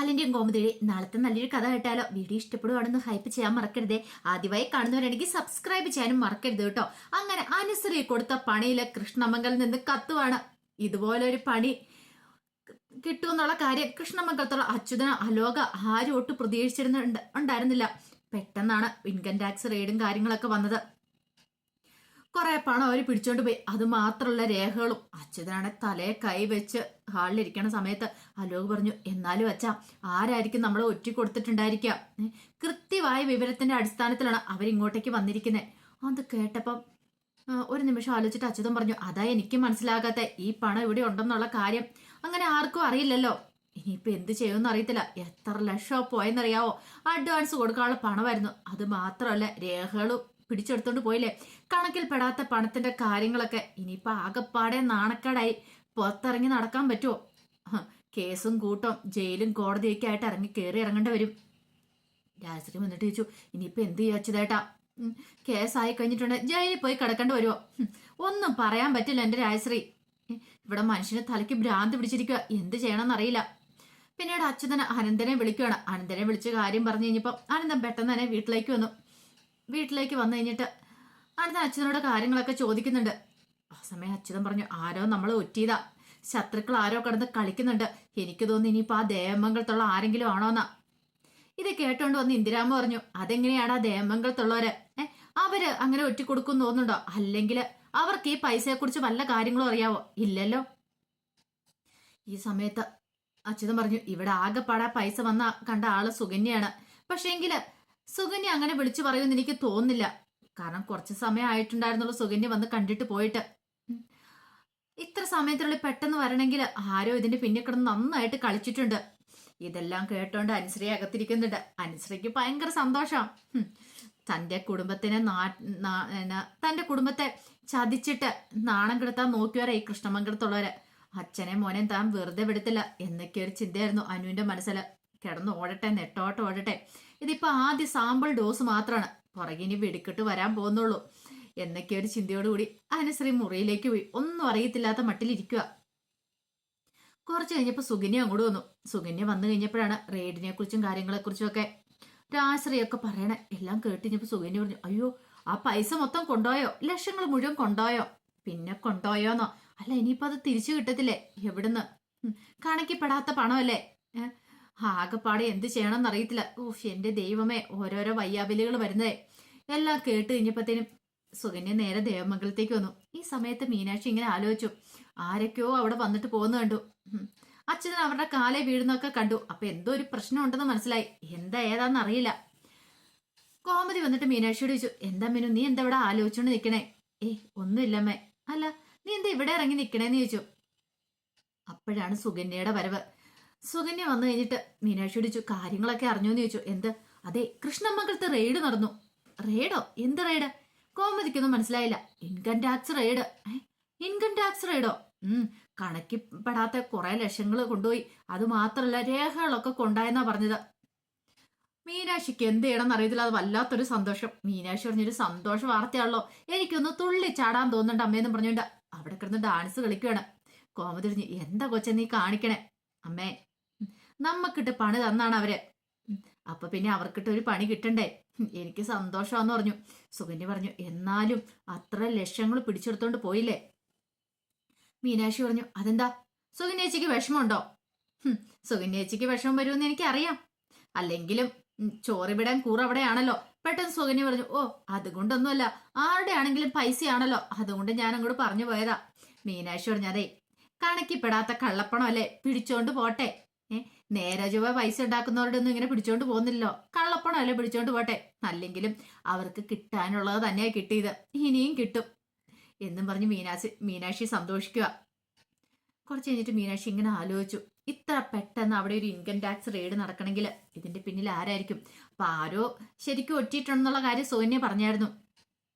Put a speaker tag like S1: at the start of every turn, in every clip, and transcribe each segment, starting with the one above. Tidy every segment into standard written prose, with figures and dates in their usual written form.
S1: ബാലിന്റെയും കോമതിയുടെ നാളത്തെ നല്ലൊരു കഥ കേട്ടാലോ? വീഡിയോ ഇഷ്ടപ്പെടുവാണെന്ന് ഹൈപ്പ് ചെയ്യാൻ മറക്കരുതേ. ആദ്യമായി കാണുന്നവരാണെങ്കിൽ സബ്സ്ക്രൈബ് ചെയ്യാനും മറക്കരുത് കേട്ടോ. അങ്ങനെ അനുശ്രീ കൊടുത്ത പണിയിലെ കൃഷ്ണമംഗലിൽ നിന്ന് കത്തുവാണ്. ഇതുപോലൊരു പണി കിട്ടുമെന്നുള്ള കാര്യം കൃഷ്ണമംഗലത്തുള്ള അച്യുതന അലോക ആരും ഒട്ട് ഉണ്ടായിരുന്നില്ല. പെട്ടെന്നാണ് ഇൻകം ടാക്സ് റെയ്ഡും കാര്യങ്ങളൊക്കെ വന്നത്. കുറെ പണം അവർ പിടിച്ചോണ്ട് പോയി. അത് മാത്രമുള്ള രേഖകളും. അച്യുതനാണ് തലയെ കൈവച്ച് ഹാളിലിരിക്കണ സമയത്ത് അലോക് പറഞ്ഞു, എന്നാലും അച്ഛാ, ആരായിരിക്കും നമ്മളെ ഒറ്റ കൊടുത്തിട്ടുണ്ടായിരിക്കുക? കൃത്യമായ വിവരത്തിന്റെ അടിസ്ഥാനത്തിലാണ് അവരിങ്ങോട്ടേക്ക് വന്നിരിക്കുന്നത്. അത് കേട്ടപ്പം ഒരു നിമിഷം ആലോചിച്ചിട്ട് അച്യുതൻ പറഞ്ഞു, അതാ എനിക്ക് മനസ്സിലാകാത്ത, ഈ പണം ഇവിടെ ഉണ്ടെന്നുള്ള കാര്യം അങ്ങനെ ആർക്കും അറിയില്ലല്ലോ. ഇനിയിപ്പോ എന്ത് ചെയ്യുമെന്ന് അറിയത്തില്ല. എത്ര ലക്ഷം പോയെന്നറിയാവോ? അഡ്വാൻസ് കൊടുക്കാനുള്ള പണമായിരുന്നു. അത് മാത്രമല്ല രേഖകളും പിടിച്ചെടുത്തോണ്ട് പോയില്ലേ. കണക്കിൽപ്പെടാത്ത പണത്തിന്റെ കാര്യങ്ങളൊക്കെ. ഇനിയിപ്പോ ആകെപ്പാടെ നാണക്കേടായി. പുറത്തിറങ്ങി നടക്കാൻ പറ്റുമോ? കേസും കൂട്ടം ജയിലും കോടതിയൊക്കെ ആയിട്ട് കയറി ഇറങ്ങേണ്ടി വരും. രാജശ്രീ വന്നിട്ട് ചോദിച്ചു, ഇനിയിപ്പോ എന്ത് ചോദിച്ചതേട്ടാ? കേസായി കഴിഞ്ഞിട്ടുണ്ട്, ജയിലിൽ പോയി കിടക്കേണ്ടി വരുമോ? ഒന്നും പറയാൻ പറ്റില്ല എന്റെ രാജശ്രീ. ഇവിടെ മനുഷ്യന് തലയ്ക്ക് ഭ്രാന്ത് പിടിച്ചിരിക്കുക. എന്ത് ചെയ്യണമെന്നറിയില്ല. പിന്നീട് അച്യുതൻ അനന്തനെ വിളിക്കുകയാണ്. അനന്തനെ വിളിച്ച് കാര്യം പറഞ്ഞു കഴിഞ്ഞപ്പം അനന്തൻ പെട്ടെന്ന് തന്നെ വീട്ടിലേക്ക് വന്നു. വീട്ടിലേക്ക് വന്നു കഴിഞ്ഞിട്ട് അനന്തൻ അച്യുതനോട് കാര്യങ്ങളൊക്കെ ചോദിക്കുന്നുണ്ട്. ആ സമയം അച്യുതൻ പറഞ്ഞു, ആരോ നമ്മളെ ഒറ്റീതാ, ശത്രുക്കൾ ആരോ കിടന്ന് കളിക്കുന്നുണ്ട്. എനിക്ക് തോന്നുന്നു ഇനിയിപ്പോ ആ ദേവമംഗലത്തുള്ള ആരെങ്കിലും ആണോന്നാ. ഇത് കേട്ടോണ്ട് വന്ന് ഇന്ദിരാമ്മ പറഞ്ഞു, അതെങ്ങനെയാണ് ആ ദേവമംഗലത്തുള്ളവര് അവര് അങ്ങനെ ഒറ്റ കൊടുക്കും തോന്നുന്നുണ്ടോ? അല്ലെങ്കിൽ അവർക്ക് ഈ പൈസയെ കുറിച്ച് വല്ല കാര്യങ്ങളും അറിയാവോ? ഇല്ലല്ലോ. ഈ സമയത്ത് അച്യുതൻ പറഞ്ഞു, ഇവിടെ ആകെപ്പാടാ പൈസ വന്ന കണ്ട ആള് സുകന്യാണ്. പക്ഷേങ്കില് സുകന്യ അങ്ങനെ വിളിച്ചു പറയുമെന്ന് എനിക്ക് തോന്നുന്നില്ല. കാരണം കുറച്ച് സമയം ആയിട്ടുണ്ടായിരുന്നുള്ളൂ സുകന്യ വന്ന് കണ്ടിട്ട് പോയിട്ട്. ഇത്ര സമയത്തിനുള്ളിൽ പെട്ടെന്ന് വരണമെങ്കിൽ ആരോ ഇതിന്റെ പിന്നെ കിടന്ന് നന്നായിട്ട് കളിച്ചിട്ടുണ്ട്. ഇതെല്ലാം കേട്ടോണ്ട് അനുശ്രീ അകത്തിരിക്കുന്നുണ്ട്. അനുശ്രീക്ക് ഭയങ്കര സന്തോഷം. തന്റെ കുടുംബത്തിനെ തന്റെ കുടുംബത്തെ ചതിച്ചിട്ട് നാണം കെടുത്താൻ നോക്കിയവരെ ഈ കൃഷ്ണമംഗലത്തുള്ളവര്. അച്ഛനെ മോനെ താൻ വെറുതെ വിടത്തില്ല എന്നൊക്കെ ഒരു ചിന്തയായിരുന്നു അനുവിന്റെ മനസ്സിൽ. കിടന്ന് ഓടട്ടെ, നെട്ടോട്ട് ഓടട്ടെ. ഇതിപ്പോ ആദ്യ സാമ്പിൾ ഡോസ് മാത്രമാണ്, പുറകിനി വെടിക്കെട്ട് വരാൻ പോകുന്നുള്ളൂ എന്നൊക്കെ ഒരു ചിന്തയോടുകൂടി അനുശ്രീ മുറിയിലേക്ക് പോയി. ഒന്നും അറിയത്തില്ലാത്ത മട്ടിലിരിക്കുക. കുറച്ച് കഴിഞ്ഞപ്പോൾ സുകന്യ അങ്ങോട്ട് വന്നു. സുകന്യ വന്നു കഴിഞ്ഞപ്പോഴാണ് റെയ്ഡിനെ കുറിച്ചും കാര്യങ്ങളെക്കുറിച്ചും ഒക്കെ രാശ്രീയൊക്കെ പറയണേ. എല്ലാം കേട്ടിഞ്ഞപ്പോ സുകന്യ പറഞ്ഞു, അയ്യോ, ആ പൈസ മൊത്തം കൊണ്ടുപോയോ? ലക്ഷങ്ങൾ മുഴുവൻ കൊണ്ടുപോയോ? പിന്നെ കൊണ്ടുപോയോന്നോ? അല്ല, ഇനിയിപ്പോ അത് തിരിച്ചു കിട്ടത്തില്ലേ? എവിടുന്ന്? കണക്കിപ്പെടാത്ത പണമല്ലേ? ആകെപ്പാടെ എന്ത് ചെയ്യണമെന്ന് അറിയത്തില്ല. ഓഹ് എന്റെ ദൈവമേ, ഓരോരോ വയ്യാവിലുകൾ വരുന്നതേ. എല്ലാം കേട്ട് കഴിഞ്ഞപ്പോഴത്തേനും സുകന്യ നേരെ ദേവമംഗലത്തേക്ക് വന്നു. ഈ സമയത്ത് മീനാക്ഷി ഇങ്ങനെ ആലോചിച്ചു, ആരൊക്കെയോ അവിടെ വന്നിട്ട് പോകുന്ന കണ്ടു. അച്ഛൻ അവരുടെ കാലെ വീഴുന്നൊക്കെ കണ്ടു. അപ്പൊ എന്തോ ഒരു പ്രശ്നം ഉണ്ടെന്ന് മനസ്സിലായി. എന്താ ഏതാന്ന് അറിയില്ല. കോമതി വന്നിട്ട് മീനാക്ഷിയോട് ചോദിച്ചു, എന്താ മീനു, നീ എന്താ ഇവിടെ ആലോചിച്ചോണ്ട് നിക്കണേ? ഒന്നുമില്ലമ്മേ. അല്ല, നീ എന്താ ഇവിടെ ഇറങ്ങി നിക്കണേന്ന് ചോദിച്ചു. അപ്പോഴാണ് സുകന്യയുടെ വരവ്. സുകന്യ വന്നു കഴിഞ്ഞിട്ട് മീനാക്ഷിയോട് ചോദിച്ചു, കാര്യങ്ങളൊക്കെ അറിഞ്ഞോന്ന് ചോദിച്ചു. എന്ത്? അതെ, കൃഷ്ണമംഗലത്ത് റെയ്ഡ് നടന്നു. റെയ്ഡോ? എന്ത് റെയ്ഡ്? കോമതിക്കൊന്നും മനസ്സിലായില്ല. Income tax raid. Income tax റെയ്ഡോ? കണക്കിപ്പെടാത്ത കുറെ ലക്ഷങ്ങൾ കൊണ്ടുപോയി. അത് മാത്രല്ല രേഖകളൊക്കെ കൊണ്ടായെന്നാ പറഞ്ഞത്. മീനാക്ഷിക്ക് എന്ത് ചെയ്യണമെന്ന് അറിയത്തില്ല. അത് വല്ലാത്തൊരു സന്തോഷം. മീനാക്ഷി പറഞ്ഞൊരു സന്തോഷ വാർത്തയാണല്ലോ. എനിക്കൊന്ന് തുള്ളി ചാടാൻ തോന്നുന്നുണ്ട് അമ്മയെന്ന് പറഞ്ഞുകൊണ്ട് അവിടെ കിടന്ന് ഡാൻസ് കളിക്കുകയാണ്. കോമതി പറഞ്ഞു, എന്താ കൊച്ചെ നീ കാണിക്കണേ? അമ്മേ, നമ്മക്കിട്ട് പണി തന്നാണ് അവര്. അപ്പൊ പിന്നെ അവർക്കിട്ട് ഒരു പണി കിട്ടണ്ടേ? എനിക്ക് സന്തോഷമാന്ന് പറഞ്ഞു. സുകന്യ പറഞ്ഞു, എന്നാലും അത്ര ലക്ഷങ്ങൾ പിടിച്ചെടുത്തോണ്ട് പോയില്ലേ? മീനാക്ഷി പറഞ്ഞു, അതെന്താ സുകന്യേച്ചിക്ക് വിഷമമുണ്ടോ? സുകന്യേച്ചിക്ക് വിഷമം വരുമെന്ന് എനിക്കറിയാം. അല്ലെങ്കിലും ചോറിവിടാൻ കൂറ് അവിടെയാണല്ലോ. പെട്ടെന്ന് സുകന്യ പറഞ്ഞു, ഓ അതുകൊണ്ടൊന്നുമല്ല, ആരുടെ ആണെങ്കിലും പൈസയാണല്ലോ, അതുകൊണ്ട് ഞാൻ അങ്ങോട്ട് പറഞ്ഞു പോയതാ. മീനാക്ഷി പറഞ്ഞു, അതെ, കണക്കിപ്പെടാത്ത കള്ളപ്പണം അല്ലേ, പിടിച്ചോണ്ട് പോട്ടെ. നേരെ ചൊവ്വ പൈസ ഉണ്ടാക്കുന്നവരുടെ ഒന്നും ഇങ്ങനെ പിടിച്ചോണ്ട് പോകുന്നില്ലല്ലോ. കള്ളപ്പണം അല്ലേ, പിടിച്ചോണ്ട് പോട്ടെ. അല്ലെങ്കിലും അവർക്ക് കിട്ടാനുള്ളത് തന്നെയാ കിട്ടിയത്, ഇനിയും കിട്ടും എന്നും പറഞ്ഞ് മീനാക്ഷി സന്തോഷിക്കുക. കുറച്ച് കഴിഞ്ഞിട്ട് മീനാക്ഷി ഇങ്ങനെ ആലോചിച്ചു, ഇത്ര പെട്ടെന്ന് അവിടെ ഒരു ഇൻകം ടാക്സ് റെയ്ഡ് നടക്കണമെങ്കിൽ ഇതിന്റെ പിന്നിൽ ആരായിരിക്കും? അപ്പൊ ആരോ ശരിക്കും ഒറ്റിയിട്ടുണ്ടെന്നുള്ള കാര്യം സോന്യ പറഞ്ഞായിരുന്നു.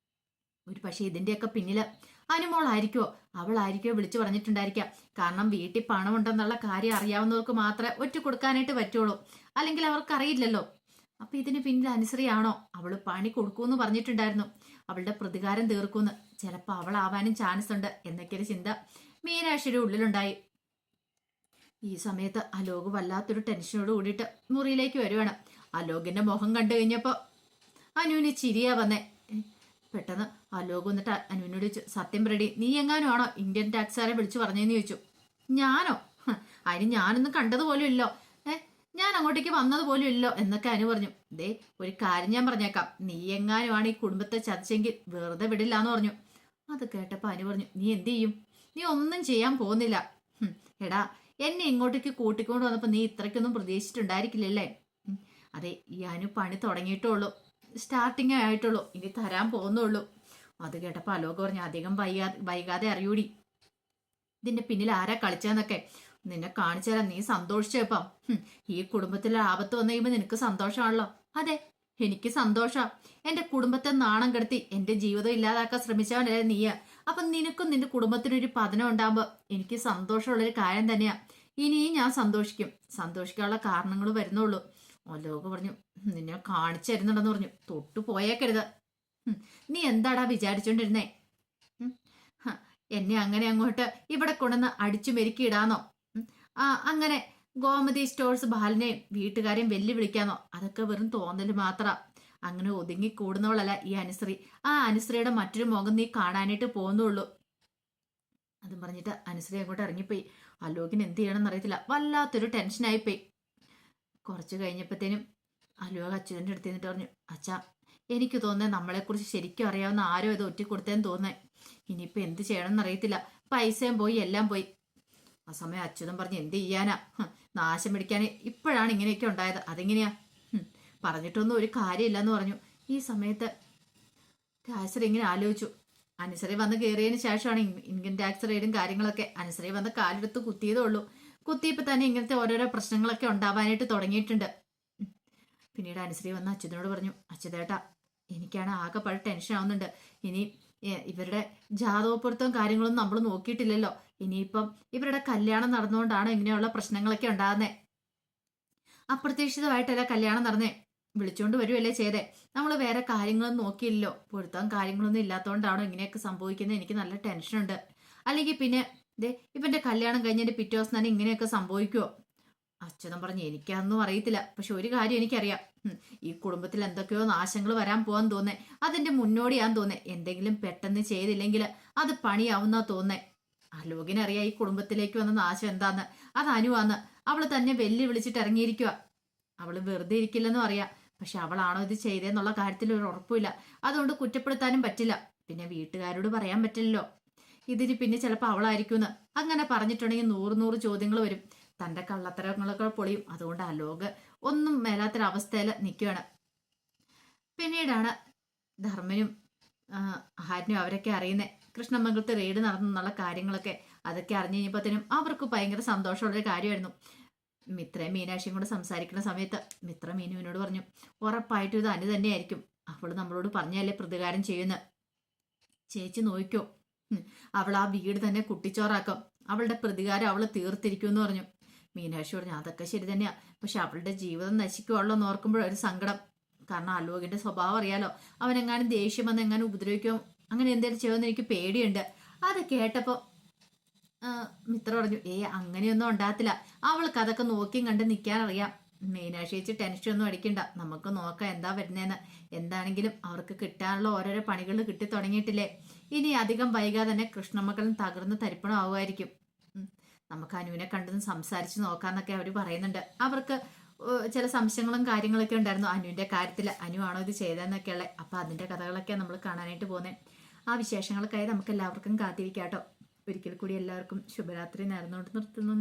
S1: ഒരു പക്ഷെ ഇതിന്റെയൊക്കെ പിന്നില് അനുമോളായിരിക്കോ, അവളായിരിക്കോ വിളിച്ചു പറഞ്ഞിട്ടുണ്ടായിരിക്കാം. കാരണം വീട്ടിൽ പണം ഉണ്ടെന്നുള്ള കാര്യം അറിയാവുന്നവർക്ക് മാത്രമേ ഒറ്റ കൊടുക്കാനായിട്ട് പറ്റുള്ളൂ. അല്ലെങ്കിൽ അവർക്ക് അറിയില്ലല്ലോ. അപ്പൊ ഇതിന് പിന്നിൽ അനുശ്രീയാണോ? അവള് പണി കൊടുക്കൂന്ന് പറഞ്ഞിട്ടുണ്ടായിരുന്നു. അവളുടെ പ്രതികാരം തീർക്കൂന്ന്. ചിലപ്പോ അവളാവാനും ചാൻസ് ഉണ്ട് എന്നൊക്കെ ഒരു ചിന്ത മീനാക്ഷിയുടെ ഉള്ളിലുണ്ടായി. ഈ സമയത്ത് അലോക് വല്ലാത്തൊരു ടെൻഷനോട് കൂടിയിട്ട് മുറിയിലേക്ക് വരുവാണ്. അലോകിന്റെ മുഖം കണ്ടു കഴിഞ്ഞപ്പോ അനുവിന് ചിരിയാ വന്നേ. പെട്ടെന്ന് അലോക് വന്നിട്ട് അനുവിനോട് ചോദിച്ചു, സത്യം പറയടി, നീ എങ്ങാനും ആണോ ഇന്ത്യൻ ടാക്സുകാരെ വിളിച്ചു പറഞ്ഞതെന്ന് ചോദിച്ചു. ഞാനോ? അതിന് ഞാനൊന്നും കണ്ടതുപോലും ഇല്ലോ, ഞാൻ അങ്ങോട്ടേക്ക് വന്നതുപോലും ഇല്ലോ എന്നൊക്കെ അനു പറഞ്ഞു. ദേ ഒരു കാര്യം ഞാൻ പറഞ്ഞേക്കാം, നീ എങ്ങാനുമാണ് ഈ കുടുംബത്തെ ചതിച്ചെങ്കിൽ വെറുതെ വിടില്ലാന്ന് പറഞ്ഞു. അത് കേട്ടപ്പോ അനു പറഞ്ഞു, നീ എന്ത് ചെയ്യും? നീ ഒന്നും ചെയ്യാൻ പോകുന്നില്ല. എടാ, എന്നെ ഇങ്ങോട്ടേക്ക് കൂട്ടിക്കൊണ്ട് വന്നപ്പോ നീ ഇത്രയ്ക്കൊന്നും പ്രതീക്ഷിച്ചിട്ടുണ്ടായിരിക്കില്ലല്ലേ? അതെ, ഈ അനു പണി തുടങ്ങിയിട്ടുള്ളൂ, സ്റ്റാർട്ടിങ് ആയിട്ടുള്ളൂ, ഇനി തരാൻ പോകുന്നുള്ളൂ. അത് കേട്ടപ്പോ അലോക് പറഞ്ഞു, അധികം വൈകാതെ അറിയൂടി ഇതിന്റെ പിന്നിൽ ആരാ കളിച്ചാന്നൊക്കെ. നിന്നെ കാണിച്ചു തരാം, നീ സന്തോഷിച്ചേപ്പം. ഈ കുടുംബത്തിലെ ആപത്ത് വന്നു കഴിയുമ്പോൾ നിനക്ക് സന്തോഷമാണല്ലോ. അതെ, എനിക്ക് സന്തോഷാ. എന്റെ കുടുംബത്തെ നാണം കെടുത്തി എന്റെ ജീവിതം ഇല്ലാതാക്കാൻ ശ്രമിച്ചവനല്ലേ നീയ. അപ്പൊ നിനക്കും നിന്റെ കുടുംബത്തിനൊരു പതനം ഉണ്ടാകുമ്പോ എനിക്ക് സന്തോഷമുള്ളൊരു കാര്യം തന്നെയാ. ഇനിയും ഞാൻ സന്തോഷിക്കും, സന്തോഷിക്കാനുള്ള കാരണങ്ങൾ വരുന്നുള്ളൂ. അലോക് പറഞ്ഞു, നിന്നെ കാണിച്ചു തരുന്നുണ്ടെന്ന് പറഞ്ഞു. തൊട്ടു പോയേക്കരുത്. നീ എന്താടാ വിചാരിച്ചോണ്ടിരുന്നേ? എന്നെ അങ്ങനെ അങ്ങോട്ട് ഇവിടെ കൊണ്ടുവന്ന് അടിച്ചു മെരുക്കിയിടാന്നോ? അങ്ങനെ ഗോമതി സ്റ്റോഴ്സ് ബാലനെയും വീട്ടുകാരെയും വെല്ലുവിളിക്കാന്നോ? അതൊക്കെ വെറും തോന്നല് മാത്ര. അങ്ങനെ ഒതുങ്ങി കൂടുന്നവളല്ല ഈ അനുശ്രീ. ആ അനുശ്രീയുടെ മറ്റൊരു മുഖം നീ കാണാനായിട്ട് പോകുന്നുള്ളൂ. അതും പറഞ്ഞിട്ട് അനുശ്രീ അങ്ങോട്ട് ഇറങ്ങിപ്പോയി. അലോകിന് എന്ത് ചെയ്യണമെന്ന് അറിയത്തില്ല, വല്ലാത്തൊരു ടെൻഷനായിപ്പോയി. കുറച്ച് കഴിഞ്ഞപ്പോഴത്തേനും അലോക് അച്യുതൻ്റെ അടുത്ത് നിന്നിട്ട് പറഞ്ഞു, അച്ഛാ, എനിക്ക് തോന്നുന്നത് നമ്മളെക്കുറിച്ച് ശരിക്കും അറിയാവുന്ന ആരോ ഇത് ഒറ്റിക്കൊടുത്തേന്ന് തോന്നേ. ഇനിയിപ്പോൾ എന്ത് ചെയ്യണമെന്ന് അറിയത്തില്ല, പൈസയും പോയി, എല്ലാം പോയി. ആ സമയം അച്യുതൻ പറഞ്ഞു, എന്ത് ചെയ്യാനാ, നാശം പിടിക്കാൻ ഇപ്പോഴാണ് ഇങ്ങനെയൊക്കെ ഉണ്ടായത്, അതെങ്ങനെയാ? പറഞ്ഞിട്ടൊന്നും ഒരു കാര്യമില്ലെന്ന് പറഞ്ഞു. ഈ സമയത്ത് രാജശ്രീ ഇങ്ങനെ ആലോചിച്ചു. അനുശ്രീ വന്ന് കയറിയതിന് ശേഷമാണ് ഇൻകം ടാക്സ് റെയ്ഡും കാര്യങ്ങളൊക്കെ. അനുശ്രീ വന്ന് കാലെടുത്ത് കുത്തിയതേ ഉള്ളൂ. കുത്തിയപ്പോൾ തന്നെ ഇങ്ങനത്തെ ഓരോരോ പ്രശ്നങ്ങളൊക്കെ ഉണ്ടാവാനായിട്ട് തുടങ്ങിയിട്ടുണ്ട്. പിന്നീട് അനുശ്രീ വന്ന് അച്യുതനോട് പറഞ്ഞു, അച്യുതേട്ടാ, എനിക്കാണ് ആകെപ്പാട് ടെൻഷൻ ആവുന്നുണ്ട്. ഇനി ഇവരുടെ ജാതകപ്പൊരുത്തവും കാര്യങ്ങളൊന്നും നമ്മൾ നോക്കിയിട്ടില്ലല്ലോ. ഇനിയിപ്പം ഇവരുടെ കല്യാണം നടന്നുകൊണ്ടാണ് ഇങ്ങനെയുള്ള പ്രശ്നങ്ങളൊക്കെ ഉണ്ടാകുന്നേ. അപ്രതീക്ഷിതമായിട്ടല്ല കല്യാണം നടന്നേ, വിളിച്ചോണ്ട് വരുവല്ലേ ചെയ്തേ. നമ്മൾ വേറെ കാര്യങ്ങളൊന്നും നോക്കിയില്ലല്ലോ. പൊരുത്തം കാര്യങ്ങളൊന്നും ഇല്ലാത്തതുകൊണ്ടാണോ ഇങ്ങനെയൊക്കെ സംഭവിക്കുന്നത്? എനിക്ക് നല്ല ടെൻഷനുണ്ട്. അല്ലെങ്കിൽ പിന്നെ ഇവന്റെ കല്യാണം കഴിഞ്ഞതിന്റെ പിറ്റേ ദിവസം തന്നെ ഇങ്ങനെയൊക്കെ സംഭവിക്കുമോ? അച്യുതൻ പറഞ്ഞു, എനിക്കതൊന്നും അറിയത്തില്ല, പക്ഷെ ഒരു കാര്യം എനിക്കറിയാം, ഈ കുടുംബത്തിൽ എന്തൊക്കെയോ നാശങ്ങൾ വരാൻ പോവാൻ തോന്നേ. അതിന്റെ മുന്നോടിയാന്ന് തോന്നേ. എന്തെങ്കിലും പെട്ടെന്ന് ചെയ്തില്ലെങ്കിൽ അത് പണിയാവുന്ന തോന്നേ. അലോകിനറിയാം ഈ കുടുംബത്തിലേക്ക് വന്ന നാശം എന്താന്ന്. അത് അനുവാന്ന്. അവള് തന്നെ വെല്ലുവിളിച്ചിട്ട് ഇറങ്ങിയിരിക്കുക. അവള് വെറുതെ ഇരിക്കില്ലെന്നും അറിയാം, പക്ഷെ അവളാണോ ഇത് ചെയ്തതെന്നുള്ള കാര്യത്തിൽ ഒരു ഉറപ്പില്ല. അതുകൊണ്ട് കുറ്റപ്പെടുത്താനും പറ്റില്ല. പിന്നെ വീട്ടുകാരോട് പറയാൻ പറ്റില്ലല്ലോ ഇതിന് പിന്നെ ചിലപ്പോൾ അവളായിരിക്കുമെന്ന്. അങ്ങനെ പറഞ്ഞിട്ടുണ്ടെങ്കിൽ 100 ചോദ്യങ്ങൾ വരും. തന്റെ കള്ളത്തരങ്ങളൊക്കെ പൊളിയും. അതുകൊണ്ട് അലോക് ഒന്നും മേലാത്തൊരവസ്ഥയിൽ നിൽക്കുകയാണ്. പിന്നീടാണ് ധർമ്മനും ആഹാരനും അവരൊക്കെ അറിയുന്നത് കൃഷ്ണമംഗലത്ത് റെയ്ഡ് നടന്നുള്ള കാര്യങ്ങളൊക്കെ. അതൊക്കെ അറിഞ്ഞു കഴിഞ്ഞപ്പോഴത്തേനും അവർക്ക് ഭയങ്കര സന്തോഷമുള്ളൊരു കാര്യമായിരുന്നു. മിത്രയും മീനാക്ഷിയും കൂടെ സംസാരിക്കുന്ന സമയത്ത് മിത്ര മീനുവിനോട് പറഞ്ഞു, ഉറപ്പായിട്ടും ഇത് അനു തന്നെയായിരിക്കും. അവള് നമ്മളോട് പറഞ്ഞല്ലേ പ്രതികാരം ചെയ്യുന്ന. ചേച്ചി നോക്കിക്കോ, അവൾ ആ വീട് തന്നെ കുട്ടിച്ചോറാക്കും. അവളുടെ പ്രതികാരം അവള് തീർത്തിരിക്കും എന്ന് പറഞ്ഞു. മീനാക്ഷി പറഞ്ഞു, അതൊക്കെ ശരി തന്നെയാ, പക്ഷെ അവളുടെ ജീവിതം നശിക്കുവാണല്ലോ എന്ന് ഓർക്കുമ്പോഴൊരു സങ്കടം. കാരണം അലോകിന്റെ സ്വഭാവം അറിയാലോ, അവനെങ്ങാനും ദേഷ്യം വന്ന് എങ്ങാനും ഉപദ്രവിക്കും, അങ്ങനെ എന്തെങ്കിലും ചെയ്യുമെന്ന് എനിക്ക് പേടിയുണ്ട്. അത് കേട്ടപ്പോ മിത്ര പറഞ്ഞു, അങ്ങനെയൊന്നും ഉണ്ടാകത്തില്ല, അവൾക്ക് അതൊക്കെ നോക്കിയും കണ്ട് നിൽക്കാൻ അറിയാം. മീനാക്ഷി ചേച്ചി ടെൻഷനൊന്നും അടിക്കണ്ട, നമുക്ക് നോക്കാം എന്താ വരുന്നതെന്ന്. എന്താണെങ്കിലും അവർക്ക് കിട്ടാനുള്ള ഓരോരോ പണികൾ കിട്ടി തുടങ്ങിയിട്ടില്ലേ. ഇനി അധികം വൈകാതെ തന്നെ കൃഷ്ണമക്കളും തകർന്ന് തരിപ്പണം ആവുമായിരിക്കും. നമുക്ക് അനുവിനെ കണ്ടെന്ന് സംസാരിച്ച് നോക്കാന്നൊക്കെ അവർ പറയുന്നുണ്ട്. അവർക്ക് ചില സംശയങ്ങളും കാര്യങ്ങളൊക്കെ ഉണ്ടായിരുന്നു അനുവിന്റെ കാര്യത്തിൽ. അനു ആണോ ഇത് ചെയ്തതെന്നൊക്കെയുള്ള. അപ്പൊ അതിന്റെ കഥകളൊക്കെ നമ്മൾ കാണാനായിട്ട് പോകുന്നത്. ആ വിശേഷങ്ങൾക്കായി നമുക്ക് എല്ലാവർക്കും കാത്തിരിക്കാട്ടോ. ഒരിക്കൽ കൂടി എല്ലാവർക്കും ശുഭരാത്രി നേർന്നുകൊണ്ട് നിർത്തുന്നു.